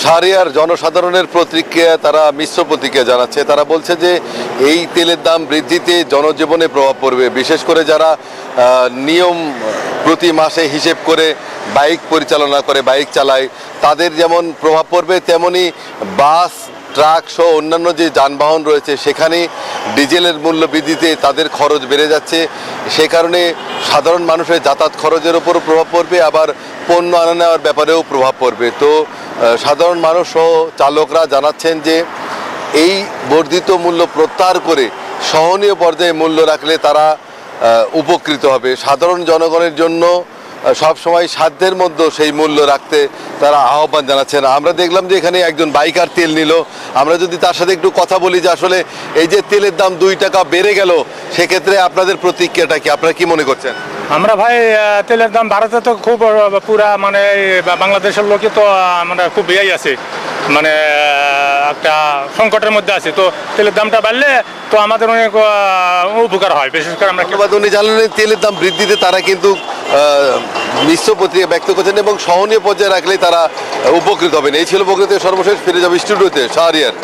শাহরিয়ার জনসাধারণের প্রতিক্রিয়া, তারা মিশ্র প্রতিক্রিয়া জানাচ্ছে। তারা বলছে যে এই তেলের দাম বৃদ্ধিতে জনজীবনে প্রভাব পড়বে, বিশেষ করে যারা নিয়ম প্রতি মাসে হিসেব করে বাইক পরিচালনা করে, বাইক চালায়, তাদের যেমন প্রভাব পড়বে, তেমনি বাস, ট্রাক সহ অন্যান্য যে যানবাহন রয়েছে সেখানে ডিজেলের মূল্য বৃদ্ধিতে তাদের খরচ বেড়ে যাচ্ছে। সে কারণে সাধারণ মানুষের যাতায়াত খরচের ওপরও প্রভাব পড়বে, আবার পণ্য আনা নেওয়ার ব্যাপারেও প্রভাব পড়বে। তো সাধারণ মানুষ সহ চালকরা জানাচ্ছেন যে এই বর্ধিত মূল্য প্রত্যাহার করে সহনীয় পর্যায়ে মূল্য রাখলে তারা উপকৃত হবে। সাধারণ জনগণের জন্য সবসময় সাধ্যের মধ্যে সেই মূল্য রাখতে তারা আহ্বান জানাচ্ছেন। আমরা দেখলাম যে এখানে একজন বাইকার তেল নিল। আমরা যদি তার সাথে একটু কথা বলি যে আসলে এই যে তেলের দাম 2 টাকা বেড়ে গেল, সেক্ষেত্রে আপনাদের প্রতিক্রিয়াটা কি, আপনারা কি মনে করছেন? আমরা ভাই তেলের দাম ভারতে তো খুব পুরা মানে বাংলাদেশের লোকে তো মানে খুব ইয়েই আছে, মানে একটা সংকটের মধ্যে আছে। তো তেলের দামটা বাড়লে তো আমাদের অনেক উপকার হয়। বিশেষ করে আমরা উনি জানালেন তেলের দাম বৃদ্ধিতে তারা কিন্তু মিশ্র প্রতিক্রিয়া ব্যক্ত করছেন এবং সহনীয় পর্যায়ে রাখলেই তারা উপকৃত হবেন। এই ছিল প্রকৃতির সর্বশেষ। ফিরে যাবে স্টুডিওতে শাহরিয়ার।